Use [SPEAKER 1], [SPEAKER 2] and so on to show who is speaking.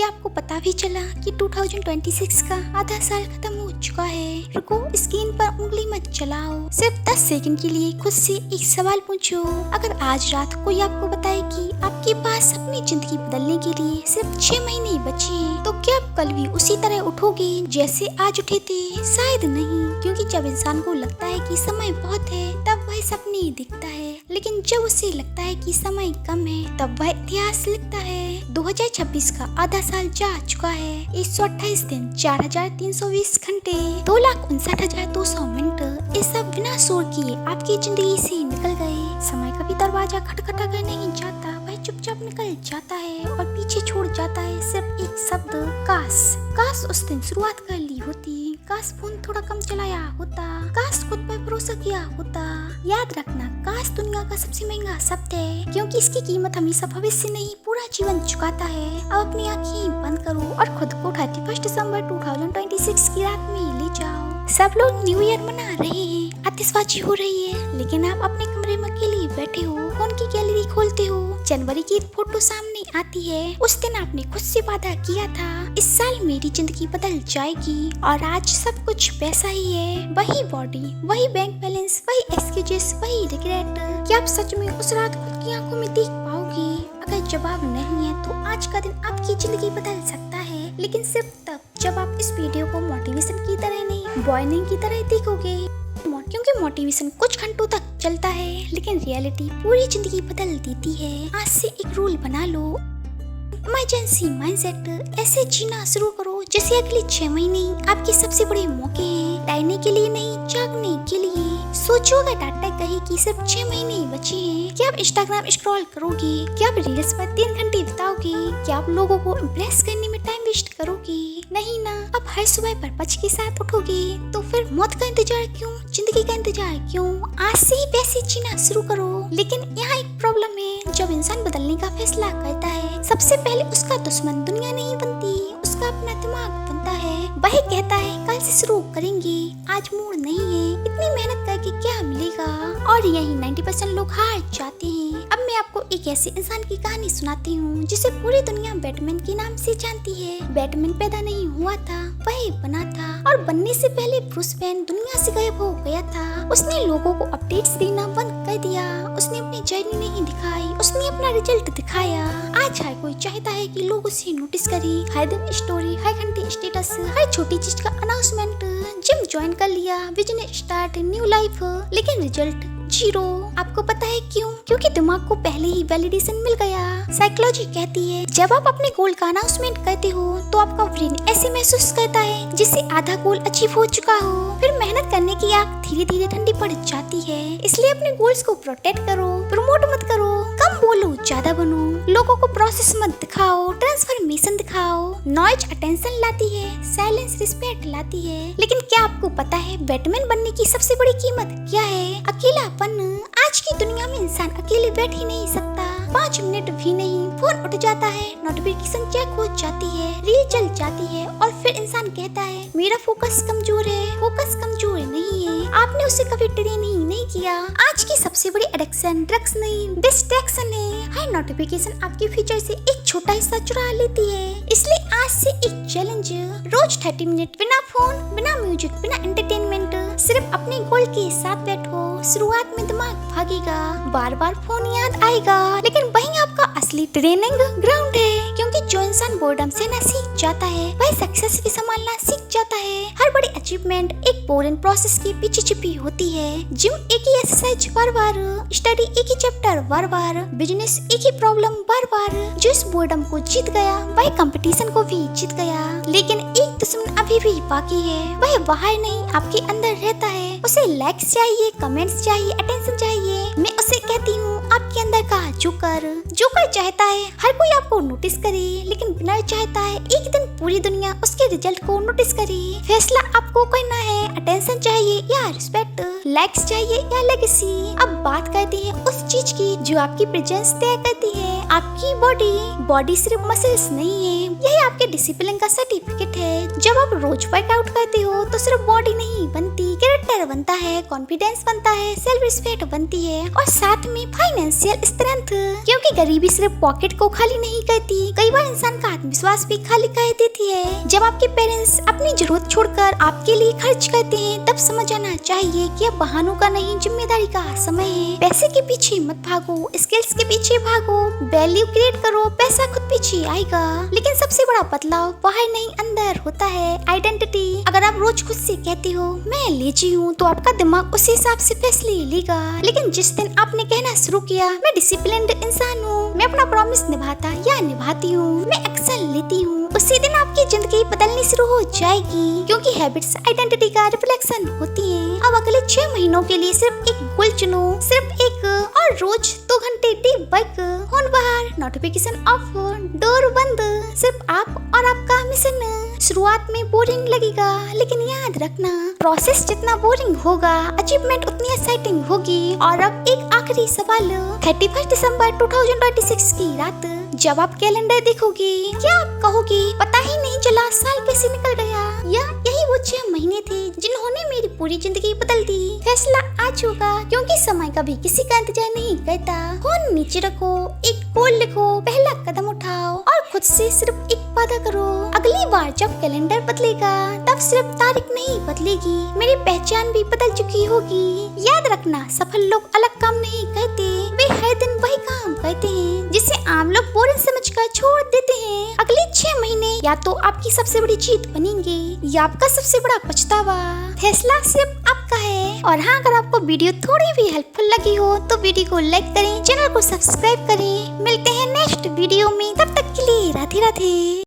[SPEAKER 1] क्या आपको पता भी चला कि 2026 का आधा साल खत्म हो चुका है। रुको, स्क्रीन पर उंगली मत चलाओ, सिर्फ 10 सेकंड के लिए खुद से एक सवाल पूछो। अगर आज रात कोई आपको बताए कि आपके पास अपनी जिंदगी बदलने के लिए सिर्फ 6 महीने बचे हैं, तो क्या आप कल भी उसी तरह उठोगे जैसे आज उठे थे? शायद नहीं, क्योंकि जब इंसान को लगता है कि समय बहुत है तब वह सपने दिखता है, लेकिन जब उसे लगता है कि समय कम है तब वह इतिहास लिखता है। 2026 का आधा साल जा चुका है। 128 दिन, 4320 घंटे, 2,59,200 मिनट, ये सब बिना शोर किए आपकी जिंदगी से निकल गए। समय कभी दरवाजा खटखटा कर नहीं जाता, वह चुपचाप निकल जाता है और पीछे छोड़ जाता है सिर्फ एक शब्द, काश। काश उस दिन शुरुआत कर ली होती, काश फोन थोड़ा कम चलाया होता, काश खुद पर भरोसा किया होता। याद रखना, काश दुनिया का सबसे महंगा शब्द है, क्योंकि इसकी कीमत हमेशा भविष्य नहीं पूरा जीवन चुकाता है। अब अपनी आंखें बंद करो और खुद को 31 दिसंबर 2026 की रात में ले जाओ। सब लोग न्यू ईयर मना रहे हैं, आतिशबाजी हो रही है, लेकिन आप अपने कमरे में अकेले बैठे हो, फोन की गैलरी खोलते हो, जनवरी की एक फोटो सामने आती है। उस दिन आपने खुद से वादा किया था, इस साल मेरी जिंदगी बदल जाएगी, और आज सब कुछ वैसा ही है। वही बॉडी, वही बैंक बैलेंस, वही एक्सक्यूजेस, वही रिग्रेट। क्या आप सच में उस रात खुद की आंखों में देख पाओगे? अगर जवाब नहीं है तो आज का दिन आपकी जिंदगी बदल सकता है, लेकिन सिर्फ तब जब आप इस वीडियो को मोटिवेशन की तरह नहीं, वार्निंग की तरह देखोगे। क्योंकि मोटिवेशन कुछ घंटों तक चलता है, लेकिन रियलिटी पूरी जिंदगी बदल देती है। आज से एक रूल बना लो, इमरजेंसी माइंडसेट। ऐसे जीना शुरू करो जैसे अगले 6 महीने आपके सबसे बड़े मौके हैं, डरने के लिए नहीं, जागने के लिए। सोचो, अगर डाटा कहे कि सिर्फ 6 महीने बचे हैं, क्या आप इंस्टाग्राम स्क्रॉल करोगे? क्या आप रील्स पर 3 घंटे बिताओगे? क्या आप लोगों को इम्प्रेस करने में टाइम वेस्ट करोगे? नहीं ना। अब हर सुबह पर्पज के साथ उठोगे, तो फिर मौत का इंतजार क्यों, जिंदगी का इंतजार क्यों? आज से ही वैसे जीना शुरू करो। लेकिन यहाँ एक प्रॉब्लम है, जब इंसान बदलने का फैसला करता है, सबसे पहले उसका दुश्मन दुनिया नहीं बनती, उसका अपना दिमाग बनता है। वह कहता है कल से शुरू करेंगे, आज मूड नहीं है, इतनी मेहनत करके क्या मिलेगा? और यही 90% लोग हार जाते हैं। अब मैं आपको एक ऐसे इंसान की कहानी सुनाती हूँ जिसे पूरी दुनिया बैटमैन के नाम से जानती है। बैटमैन पैदा नहीं हुआ था, वह बना था, और बनने से पहले ब्रूस वेन दुनिया से गायब हो गया था। उसने लोगों को अपडेट्स देना बंद कर दिया, उसने अपनी जर्नी नहीं दिखाई, उसने अपना रिजल्ट दिखाया। आज हर कोई चाहता है कि लोग उसे नोटिस करें, हर दिन स्टोरी, हर घंटे स्टेटस, हर छोटी चीज का अनाउंसमेंट। जिम ज्वाइन कर लिया, बिजनेस स्टार्ट, न्यू लाइफ, लेकिन रिजल्ट जीरो। आपको पता है क्यों? क्योंकि दिमाग को पहले ही वैलिडेशन मिल गया। साइकोलॉजी कहती है, जब आप अपने गोल का अनाउंसमेंट करते हो तो आपका ब्रेन ऐसे महसूस करता है जैसे आधा गोल अचीव हो चुका हो। फिर मेहनत करने की आग धीरे धीरे ठंडी पड़ जाती है। इसलिए अपने गोल्स को प्रोटेक्ट करो, प्रमोट मत करो, कम बोलो, ज्यादा बनो। लोगों को प्रोसेस मत दिखाओ, ट्रांसफॉर्मेशन दिखाओ। नॉइज अटेंशन लाती है, साइलेंस रिस्पेक्ट लाती है। लेकिन क्या आपको पता है बैटमैन बनने की सबसे बड़ी कीमत क्या है? अकेलापन। आज की दुनिया में इंसान अकेले बैठ ही नहीं सकता, 5 मिनट भी नहीं। फोन उठ जाता है, नोटिफिकेशन चेक हो जाती है, रील चल जाती है, और फिर इंसान कहता है मेरा फोकस कमजोर है। फोकस कमजोर नहीं है, आपने उसे कभी ट्रेन ही नहीं किया। आज की सबसे बड़ी एडिक्शन ड्रग्स नहीं, डिस्ट्रैक्शन है। हर नोटिफिकेशन आपके फ्यूचर से एक छोटा हिस्सा चुरा लेती है। इसलिए आज से एक चैलेंज, रोज 30 मिनट बिना फोन, बिना म्यूजिक, बिना एंटरटेनमेंट, सिर्फ अपने गोल के साथ बैठो। शुरुआत में दिमाग भागेगा, बार बार फोन याद आएगा, लेकिन वही आपका असली ट्रेनिंग ग्राउंड है। क्योंकि जो इंसान बोर्डम से न सीख जाता है, वह सक्सेस भी संभालना सीख जाता है। हर बड़ी अचीवमेंट एक बोरिंग प्रोसेस के पीछे छिपी होती है। जिम एक ही एक्सरसाइज बार बार, स्टडी एक ही चैप्टर बार बार, बिजनेस एक ही प्रॉब्लम बार बार। जो इस बोर्डम को जीत गया, वह कंपटीशन को भी जीत गया। लेकिन एक दुश्मन अभी भी बाकी है, वह बाहर नहीं, आपके अंदर रहता है। उसे लाइक्स चाहिए, कमेंट्स चाहिए, अटेंशन चाहिए। मैं उसे कहती हूँ आपके अंदर का जोकर। जोकर चाहता है हर कोई आपको नोटिस करे, लेकिन विनर चाहता है एक दिन पूरी दुनिया उसके रिजल्ट को नोटिस करे। फैसला आपको करना है, अटेंशन चाहिए या रिस्पेक्ट, लाइक्स चाहिए या लेगेसी। अब बात करते हैं उस चीज की जो आपकी प्रेजेंस तय करती है। आपकी बॉडी सिर्फ मसल्स नहीं है, यही आपके डिसिप्लिन का सर्टिफिकेट है। जब आप रोज वर्कआउट करते हो तो सिर्फ बॉडी नहीं बनती, कैरेक्टर बनता है, कॉन्फिडेंस बनता है, सेल्फ रिस्पेक्ट बनती है और साथ में फाइनेंशियल स्ट्रेंथ, क्योंकि गरीबी सिर्फ पॉकेट को खाली नहीं करती, कई बार इंसान का आत्मविश्वास भी खाली कर देती है। जब आपके पेरेंट्स अपनी जरूरत छोड़कर आपके लिए खर्च करते हैं तब समझ आना चाहिए कि अब बहानों का नहीं जिम्मेदारी का समय है। पैसे के पीछे मत भागो, स्किल्स के पीछे भागो, वैल्यू क्रिएट करो, पैसा खुद पीछे आएगा। लेकिन सबसे बड़ा बदलाव बाहर नहीं अंदर होता है, आइडेंटिटी। अगर आप रोज खुद से कहते हो मैं लेजी हूँ तो आपका दिमाग उसी हिसाब से फैसले लेगा। लेकिन जिस दिन आपने कहना शुरू किया मैं डिसिप्लिन्ड इंसान हूँ, मैं अपना प्रॉमिस निभाता या निभाती हूँ, मैं एक्शन लेती हूँ, उसी दिन आपकी जिंदगी बदलनी शुरू हो जाएगी, क्योंकि हैबिट्स आइडेंटिटी का रिफ्लेक्शन होती है। अब अगले 6 महीनों के लिए सिर्फ एक गोल चुनो, सिर्फ एक, और रोज 2 घंटे डीप वर्क, फोन बाहर, नोटिफिकेशन ऑफ, डोर बंद, सिर्फ आप और आपका मिशन। शुरुआत में बोरिंग लगेगा, लेकिन याद रखना प्रोसेस जितना बोरिंग होगा अचीवमेंट उतनी एक्साइटिंग होगी। और अब एक आखिरी सवाल, 31 दिसंबर 2026 की रात जब आप कैलेंडर देखोगे क्या आप कहोगे पता ही नहीं चला साल कैसे निकल गया, या यही वो 6 महीने थे जिन्होंने मेरी पूरी जिंदगी बदल दी। फैसला आज होगा, क्योंकि समय कभी किसी का इंतजार नहीं करता। फोन नीचे रखो, एक गोल लिखो, पहला कदम उठाओ और खुद से सिर्फ एक वादा करो, अगली बार जब कैलेंडर बदलेगा तब सिर्फ तारीख नहीं बदलेगी, मेरी पहचान भी बदल चुकी होगी। याद रखना सफल लोग अलग काम नहीं करते, वे हर दिन वही काम करते हैं जिसे आम लोग बोरिंग समझकर छोड़ देते हैं। अगले 6 महीने या तो आपकी सबसे बड़ी जीत बनेंगे या आपका सबसे बड़ा पछतावा। फैसला सिर्फ आपका है। और हाँ, अगर आपको वीडियो थोड़ी भी हेल्पफुल लगी हो तो वीडियो को लाइक करें, चैनल को सब्सक्राइब करें। मिलते हैं नेक्स्ट वीडियो में, तब तक के लिए राधे राधे।